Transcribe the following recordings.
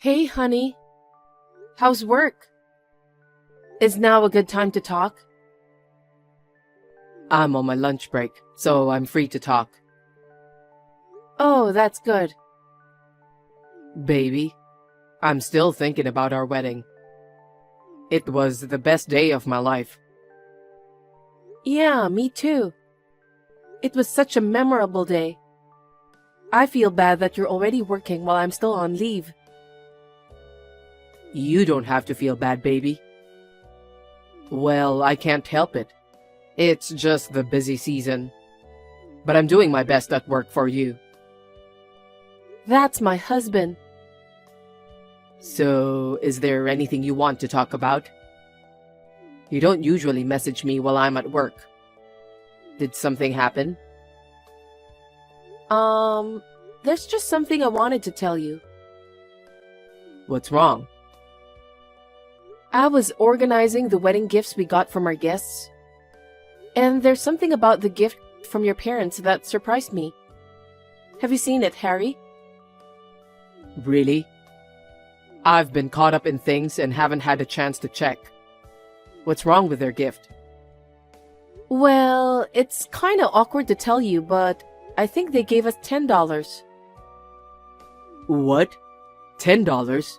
Hey, honey. How's work? Is now a good time to talk? I'm on my lunch break, so I'm free to talk. Oh, that's good. Baby, I'm still thinking about our wedding. It was the best day of my life. Yeah, me too. It was such a memorable day. I feel bad that you're already working while I'm still on leave. You don't have to feel bad, baby. Well, I can't help it. It's just the busy season. But I'm doing my best at work for you. That's my husband. So, is there anything you want to talk about? You don't usually message me while I'm at work. Did something happen? There's just something I wanted to tell you. What's wrong? I was organizing the wedding gifts we got from our guests. And there's something about the gift from your parents that surprised me. Have you seen it, Harry? Really? I've been caught up in things and haven't had a chance to check. What's wrong with their gift? Well, it's kinda awkward to tell you, but I think they gave us $10. What? $10?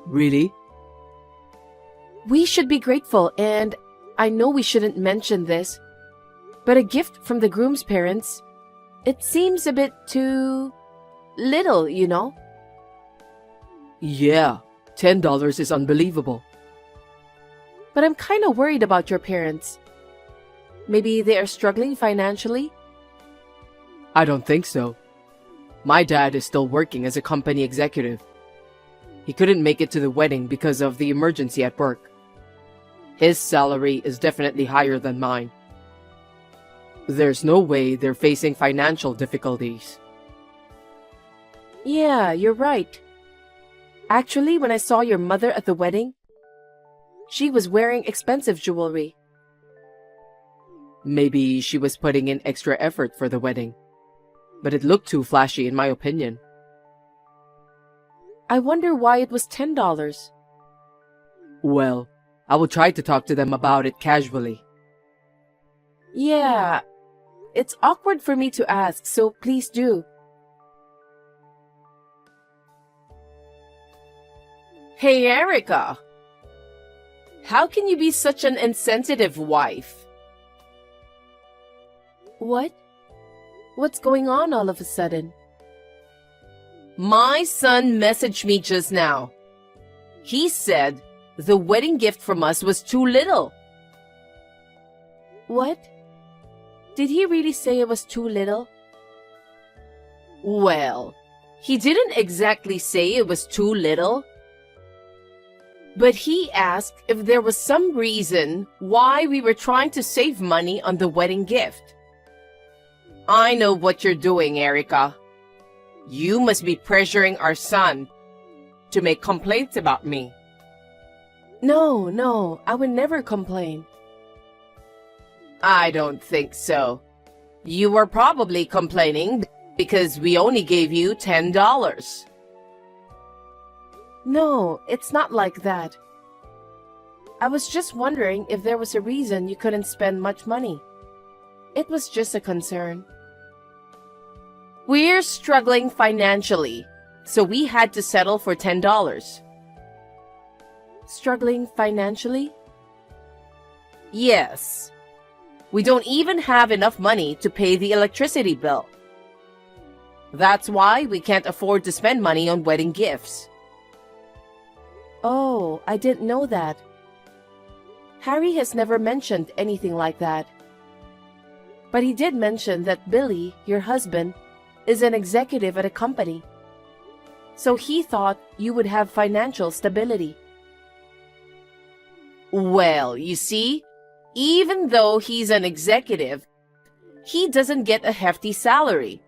Really? We should be grateful, and I know we shouldn't mention this, but a gift from the groom's parents, it seems a bit too little, you know? Yeah, $10 is unbelievable. But I'm kinda worried about your parents. Maybe they are struggling financially? I don't think so. My dad is still working as a company executive. He couldn't make it to the wedding because of the emergency at work. His salary is definitely higher than mine. There's no way they're facing financial difficulties. Yeah, you're right. Actually, when I saw your mother at the wedding, she was wearing expensive jewelry. Maybe she was putting in extra effort for the wedding, but it looked too flashy in my opinion. I wonder why it was $10. Well, I will try to talk to them about it casually. Yeah, it's awkward for me to ask, so please do. Hey, Erica. How can you be such an insensitive wife? What? What's going on all of a sudden? My son messaged me just now. He said the wedding gift from us was too little. What? Did he really say it was too little? Well, he didn't exactly say it was too little. But he asked if there was some reason why we were trying to save money on the wedding gift. I know what you're doing, Erica. You must be pressuring our son to make complaints about me. No, I would never complain. I don't think so. You were probably complaining because we only gave you $10. No, it's not like that. I was just wondering if there was a reason you couldn't spend much money. It was just a concern. We're struggling financially, so we had to settle for $10. Struggling financially? Yes. We don't even have enough money to pay the electricity bill. That's why we can't afford to spend money on wedding gifts. Oh, I didn't know that. Harry has never mentioned anything like that. But he did mention that Billy, your husband, is an executive at a company. So he thought you would have financial stability. Well, you see, even though he's an executive, he doesn't get a hefty salary.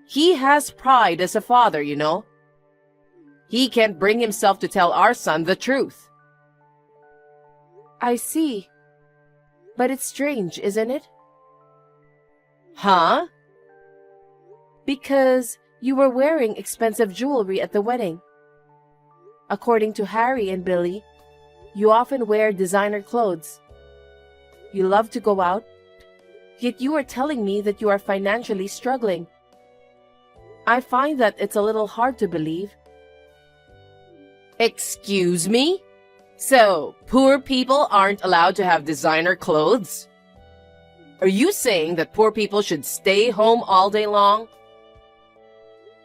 He has pride as a father, you know. He can't bring himself to tell our son the truth. I see. But it's strange, isn't it? Huh? Because you were wearing expensive jewelry at the wedding. According to Harry and Billy, you often wear designer clothes. You love to go out, yet you are telling me that you are financially struggling. I find that it's a little hard to believe. Excuse me? So, poor people aren't allowed to have designer clothes? Are you saying that poor people should stay home all day long?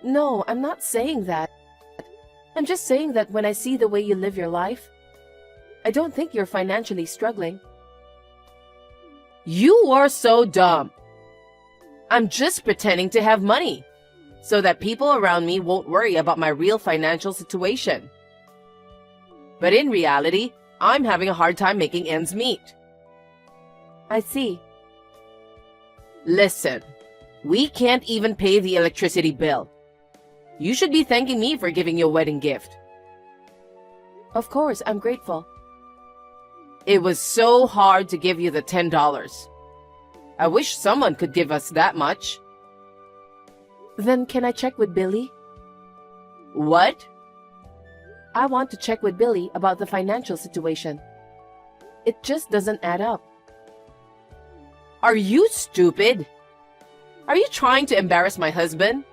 No, I'm not saying that. I'm just saying that when I see the way you live your life, I don't think you're financially struggling. You are so dumb. I'm just pretending to have money so that people around me won't worry about my real financial situation. But in reality, I'm having a hard time making ends meet. I see. Listen, we can't even pay the electricity bill. You should be thanking me for giving you a wedding gift. Of course, I'm grateful. It was so hard to give you the $10. I wish someone could give us that much. Then can I check with Billy? What? I want to check with Billy about the financial situation. It just doesn't add up. Are you stupid? Are you trying to embarrass my husband?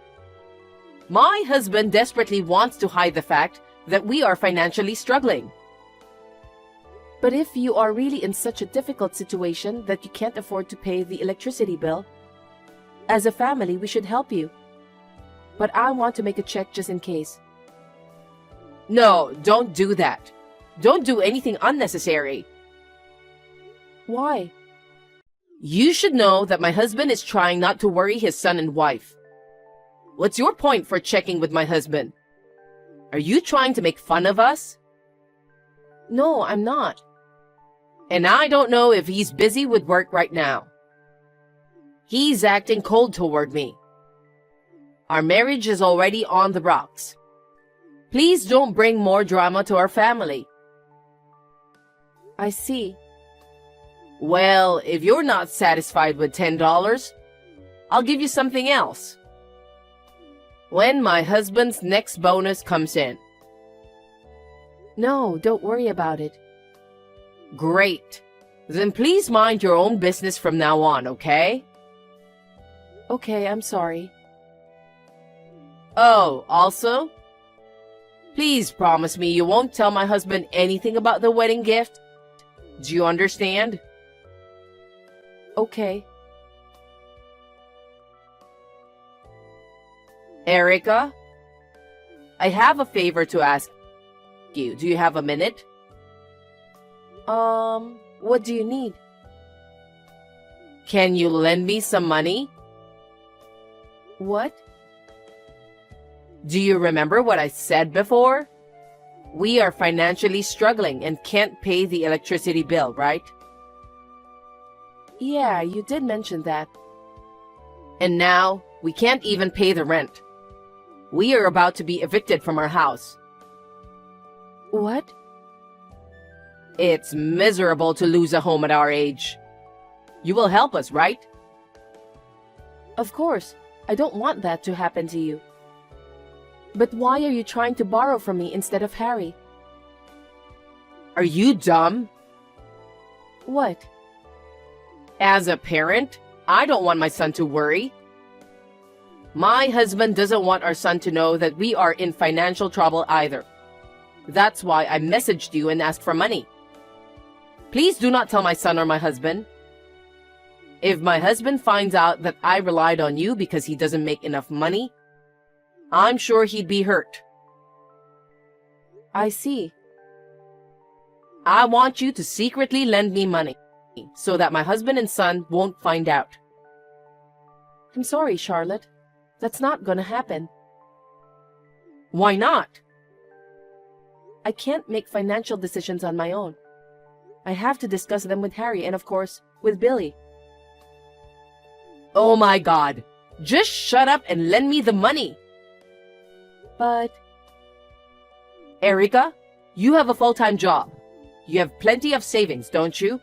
My husband desperately wants to hide the fact that we are financially struggling. But if you are really in such a difficult situation that you can't afford to pay the electricity bill, as a family, we should help you. But I want to make a check just in case. No, don't do that. Don't do anything unnecessary. Why? You should know that my husband is trying not to worry his son and wife. What's your point for checking with my husband? Are you trying to make fun of us? No, I'm not. And I don't know if he's busy with work right now. He's acting cold toward me. Our marriage is already on the rocks. Please don't bring more drama to our family. I see. Well, if you're not satisfied with $10, I'll give you something else. When my husband's next bonus comes in. No, don't worry about it. Great. Then please mind your own business from now on, okay? Okay, I'm sorry. Oh, also, please promise me you won't tell my husband anything about the wedding gift. Do you understand? Okay. Erica, I have a favor to ask you. Do you have a minute? What do you need? Can you lend me some money? What? Do you remember what I said before? We are financially struggling and can't pay the electricity bill, right? Yeah, you did mention that. And now, we can't even pay the rent. We are about to be evicted from our house. What? It's miserable to lose a home at our age. You will help us, right? Of course. I don't want that to happen to you. But why are you trying to borrow from me instead of Harry? Are you dumb? What? As a parent, I don't want my son to worry. My husband doesn't want our son to know that we are in financial trouble either. That's why I messaged you and asked for money. Please do not tell my son or my husband. If my husband finds out that I relied on you because he doesn't make enough money, I'm sure he'd be hurt. I see. I want you to secretly lend me money so that my husband and son won't find out. I'm sorry, Charlotte. That's not gonna happen. Why not? I can't make financial decisions on my own. I have to discuss them with Harry and, of course, with Billy. Oh my God. Just shut up and lend me the money. But... Erica, you have a full-time job. You have plenty of savings, don't you?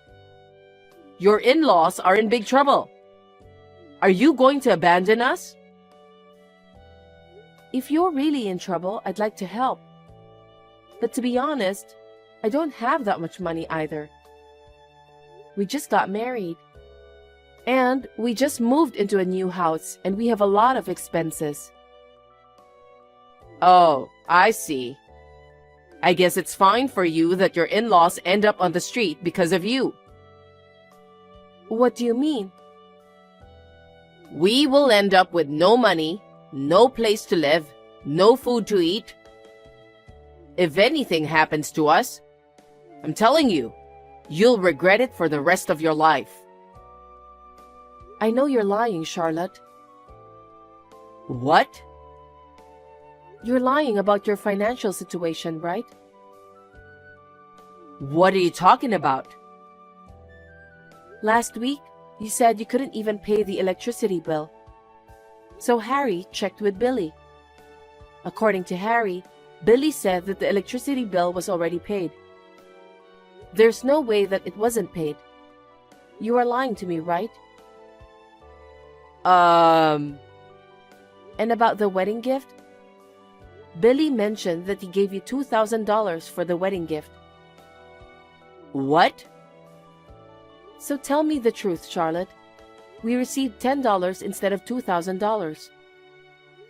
Your in-laws are in big trouble. Are you going to abandon us? If you're really in trouble, I'd like to help. But to be honest, I don't have that much money either. We just got married. And we just moved into a new house and we have a lot of expenses. Oh, I see. I guess it's fine for you that your in-laws end up on the street because of you. What do you mean? We will end up with no money, no place to live, no food to eat. If anything happens to us, I'm telling you, you'll regret it for the rest of your life. I know you're lying, Charlotte. What? You're lying about your financial situation, right? What are you talking about? Last week, you said you couldn't even pay the electricity bill. So Harry checked with Billy. According to Harry, Billy said that the electricity bill was already paid. There's no way that it wasn't paid. You are lying to me, right? And about the wedding gift? Billy mentioned that he gave you $2,000 for the wedding gift. What? So tell me the truth, Charlotte. We received $10 instead of $2,000.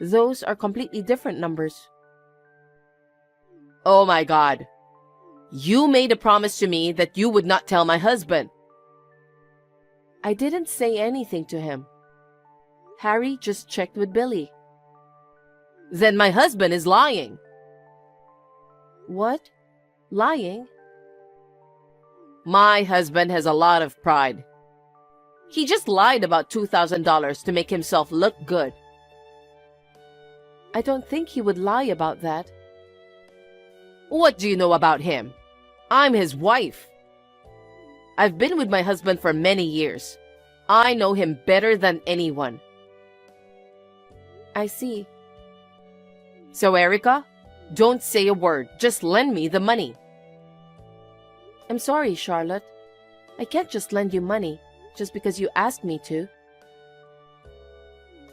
Those are completely different numbers. Oh my God. You made a promise to me that you would not tell my husband. I didn't say anything to him. Harry just checked with Billy. Then my husband is lying. What? Lying? My husband has a lot of pride. He just lied about $2,000 to make himself look good. I don't think he would lie about that. What do you know about him? I'm his wife. I've been with my husband for many years. I know him better than anyone. I see. So, Erica, don't say a word. Just lend me the money. I'm sorry, Charlotte. I can't just lend you money just because you asked me to.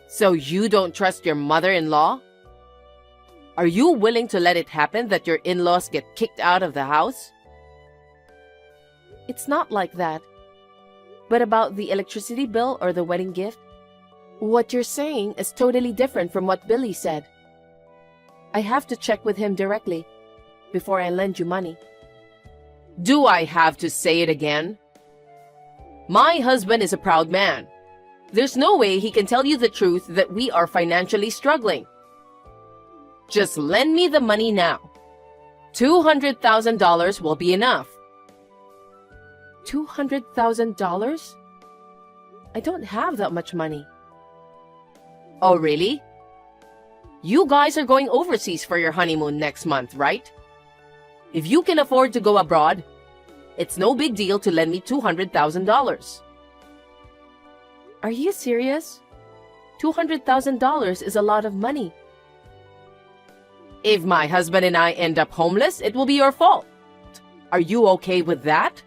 So you don't trust your mother-in-law? Are you willing to let it happen that your in-laws get kicked out of the house? It's not like that. But about the electricity bill or the wedding gift, what you're saying is totally different from what Billy said. I have to check with him directly before I lend you money. Do I have to say it again? My husband is a proud man. There's no way he can tell you the truth that we are financially struggling. Just lend me the money now. $200,000 will be enough. $200,000? I don't have that much money. Oh, really? You guys are going overseas for your honeymoon next month, right? If you can afford to go abroad, it's no big deal to lend me $200,000. Are you serious? $200,000 is a lot of money. If my husband and I end up homeless, it will be your fault. Are you okay with that?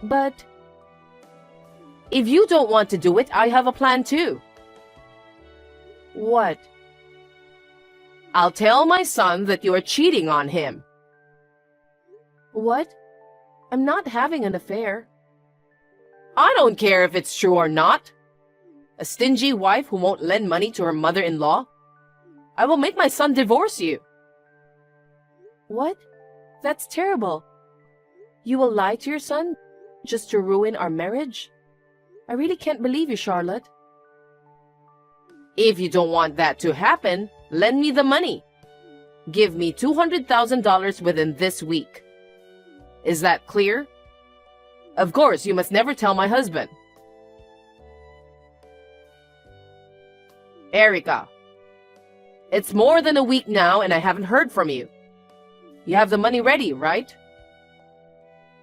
But if you don't want to do it, I have a plan too. What? I'll tell my son that you are cheating on him. What? I'm not having an affair. I don't care if it's true or not. A stingy wife who won't lend money to her mother-in-law? I will make my son divorce you. What? That's terrible. You will lie to your son just to ruin our marriage? I really can't believe you, Charlotte. If you don't want that to happen, lend me the money. Give me $200,000 within this week. Is that clear? Of course, you must never tell my husband. Erica, it's more than a week now and I haven't heard from you. You have the money ready, right?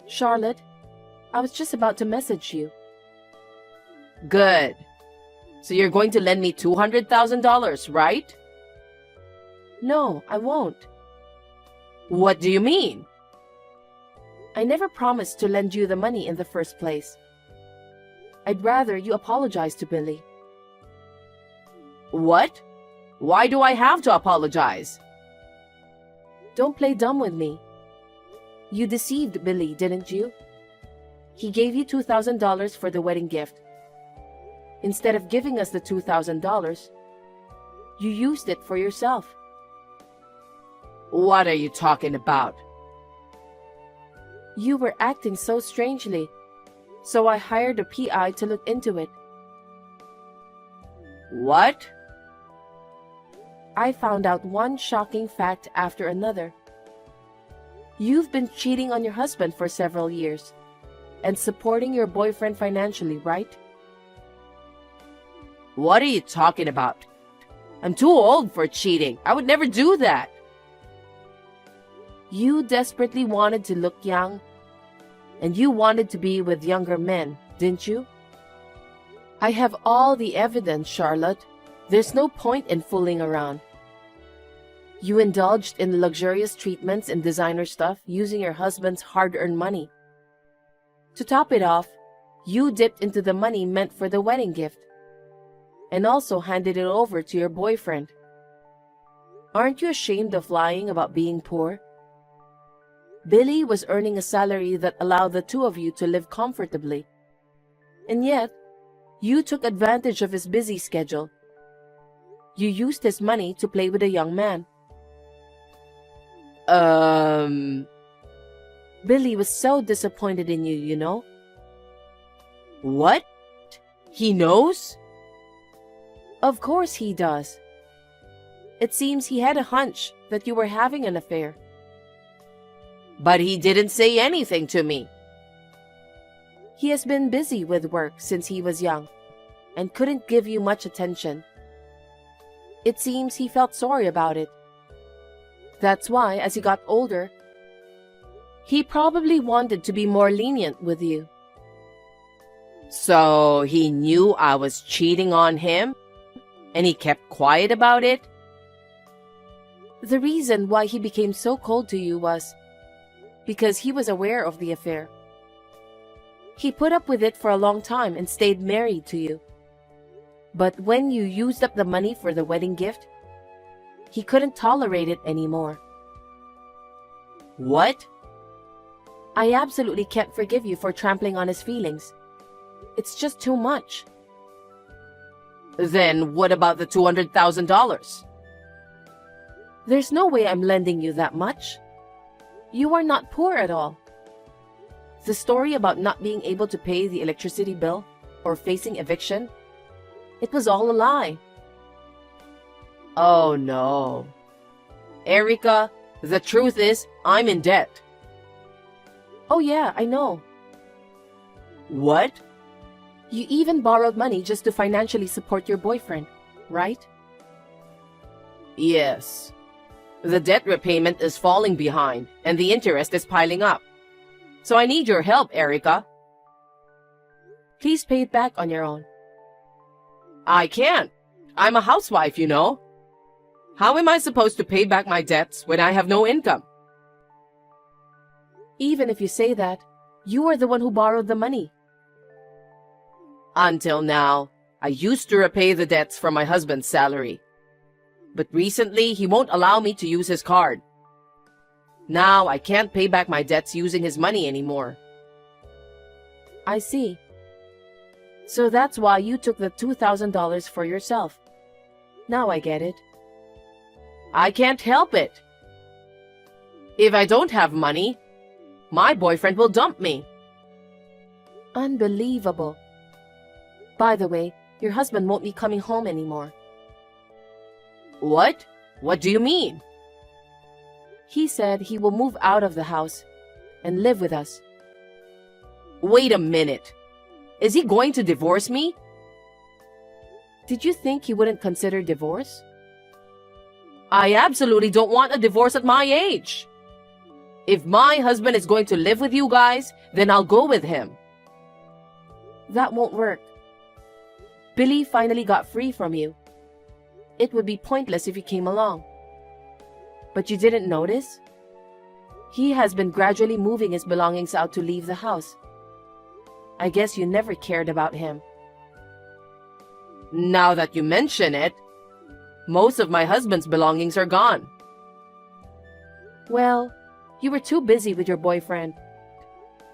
Charlotte, I was just about to message you. Good. So you're going to lend me $200,000, right? No, I won't. What do you mean? I never promised to lend you the money in the first place. I'd rather you apologize to Billy. What? Why do I have to apologize? Don't play dumb with me. You deceived Billy, didn't you? He gave you $2,000 for the wedding gift. Instead of giving us the $2,000, you used it for yourself. What are you talking about? You were acting so strangely, so I hired a PI to look into it. What? I found out one shocking fact after another. You've been cheating on your husband for several years and supporting your boyfriend financially, right? What are you talking about? I'm too old for cheating. I would never do that. You desperately wanted to look young, and you wanted to be with younger men, didn't you? I have all the evidence, Charlotte. There's no point in fooling around. You indulged in luxurious treatments and designer stuff using your husband's hard-earned money. To top it off, you dipped into the money meant for the wedding gift and also handed it over to your boyfriend. Aren't you ashamed of lying about being poor? Billy was earning a salary that allowed the two of you to live comfortably. And yet, you took advantage of his busy schedule. You used his money to play with a young man. Billy was so disappointed in you, you know? What? He knows? Of course he does. It seems he had a hunch that you were having an affair. But he didn't say anything to me. He has been busy with work since he was young and couldn't give you much attention. It seems he felt sorry about it. That's why, as he got older, he probably wanted to be more lenient with you. So he knew I was cheating on him, and he kept quiet about it? The reason why he became so cold to you was because he was aware of the affair. He put up with it for a long time and stayed married to you. But when you used up the money for the wedding gift, he couldn't tolerate it anymore. What? I absolutely can't forgive you for trampling on his feelings. It's just too much. Then what about the $200,000? There's no way I'm lending you that much. You are not poor at all. The story about not being able to pay the electricity bill or facing eviction, it was all a lie. Oh no. Erica, the truth is, I'm in debt. Oh yeah, I know. What? You even borrowed money just to financially support your boyfriend, right? Yes. The debt repayment is falling behind, and the interest is piling up. So I need your help, Erica. Please pay it back on your own. I can't. I'm a housewife, you know. How am I supposed to pay back my debts when I have no income? Even if you say that, you are the one who borrowed the money. Until now, I used to repay the debts from my husband's salary. But recently, he won't allow me to use his card. Now, I can't pay back my debts using his money anymore. I see. So that's why you took the $2,000 for yourself. Now I get it. I can't help it. If I don't have money, my boyfriend will dump me. Unbelievable. By the way, your husband won't be coming home anymore. What? What do you mean? He said he will move out of the house and live with us. Wait a minute. Is he going to divorce me? Did you think he wouldn't consider divorce? I absolutely don't want a divorce at my age. If my husband is going to live with you guys, then I'll go with him. That won't work. Billy finally got free from you. It would be pointless if you came along. But you didn't notice? He has been gradually moving his belongings out to leave the house. I guess you never cared about him. Now that you mention it, most of my husband's belongings are gone. Well, you were too busy with your boyfriend.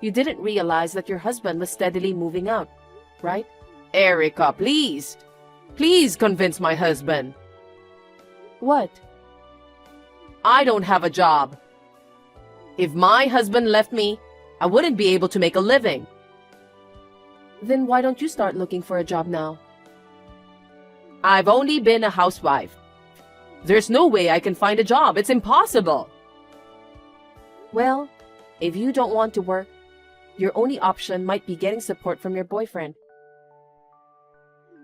You didn't realize that your husband was steadily moving up, right? Erica, please. Please convince my husband. What? I don't have a job. If my husband left me, I wouldn't be able to make a living. Then why don't you start looking for a job now? I've only been a housewife. There's no way I can find a job. It's impossible. Well, if you don't want to work, your only option might be getting support from your boyfriend.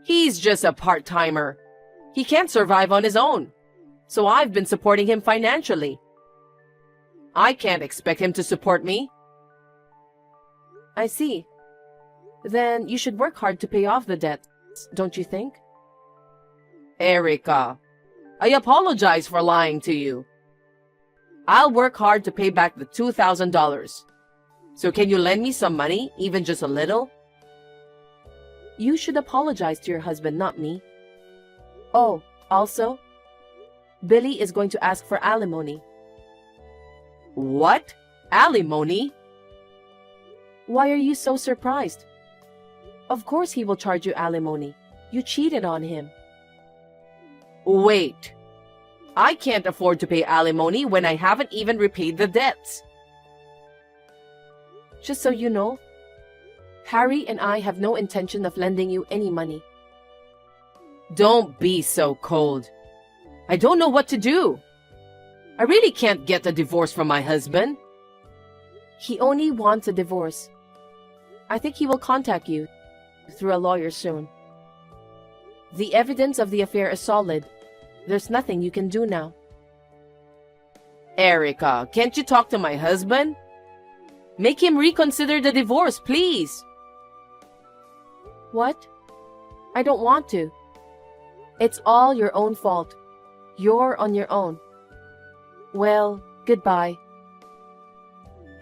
He's just a part-timer. He can't survive on his own. So I've been supporting him financially. I can't expect him to support me. I see. Then you should work hard to pay off the debts, don't you think? Erica, I apologize for lying to you. I'll work hard to pay back the $2,000. So can you lend me some money, even just a little? You should apologize to your husband, not me. Oh, also, Billy is going to ask for alimony. What? Alimony? Why are you so surprised? Of course he will charge you alimony. You cheated on him. Wait. I can't afford to pay alimony when I haven't even repaid the debts. Just so you know, Harry and I have no intention of lending you any money. Don't be so cold. I don't know what to do. I really can't get a divorce from my husband. He only wants a divorce. I think he will contact you through a lawyer soon. The evidence of the affair is solid. There's nothing you can do now. Erica, can't you talk to my husband? Make him reconsider the divorce, please. What? I don't want to. It's all your own fault. You're on your own. Well, goodbye.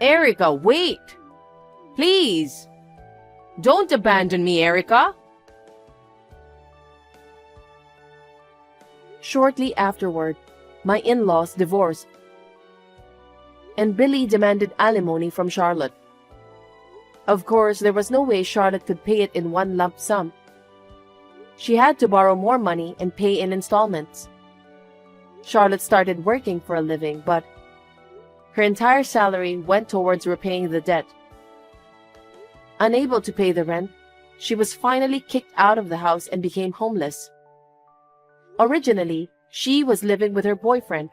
Erica, wait! Please! Don't abandon me, Erica! Shortly afterward, my in-laws divorced, and Billy demanded alimony from Charlotte. Of course, there was no way Charlotte could pay it in one lump sum. She had to borrow more money and pay in installments. Charlotte started working for a living, but her entire salary went towards repaying the debt. Unable to pay the rent, she was finally kicked out of the house and became homeless. Originally, she was living with her boyfriend.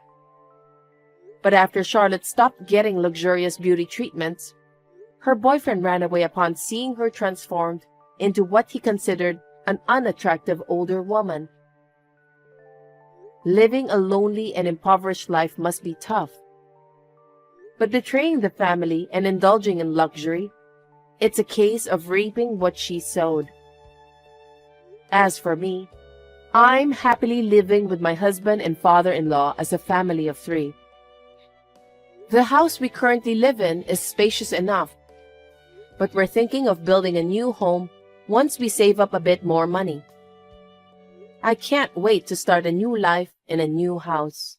But after Charlotte stopped getting luxurious beauty treatments, her boyfriend ran away upon seeing her transformed into what he considered an unattractive older woman. Living a lonely and impoverished life must be tough. But betraying the family and indulging in luxury, it's a case of reaping what she sowed. As for me, I'm happily living with my husband and father-in-law as a family of 3. The house we currently live in is spacious enough, but we're thinking of building a new home once we save up a bit more money. I can't wait to start a new life in a new house.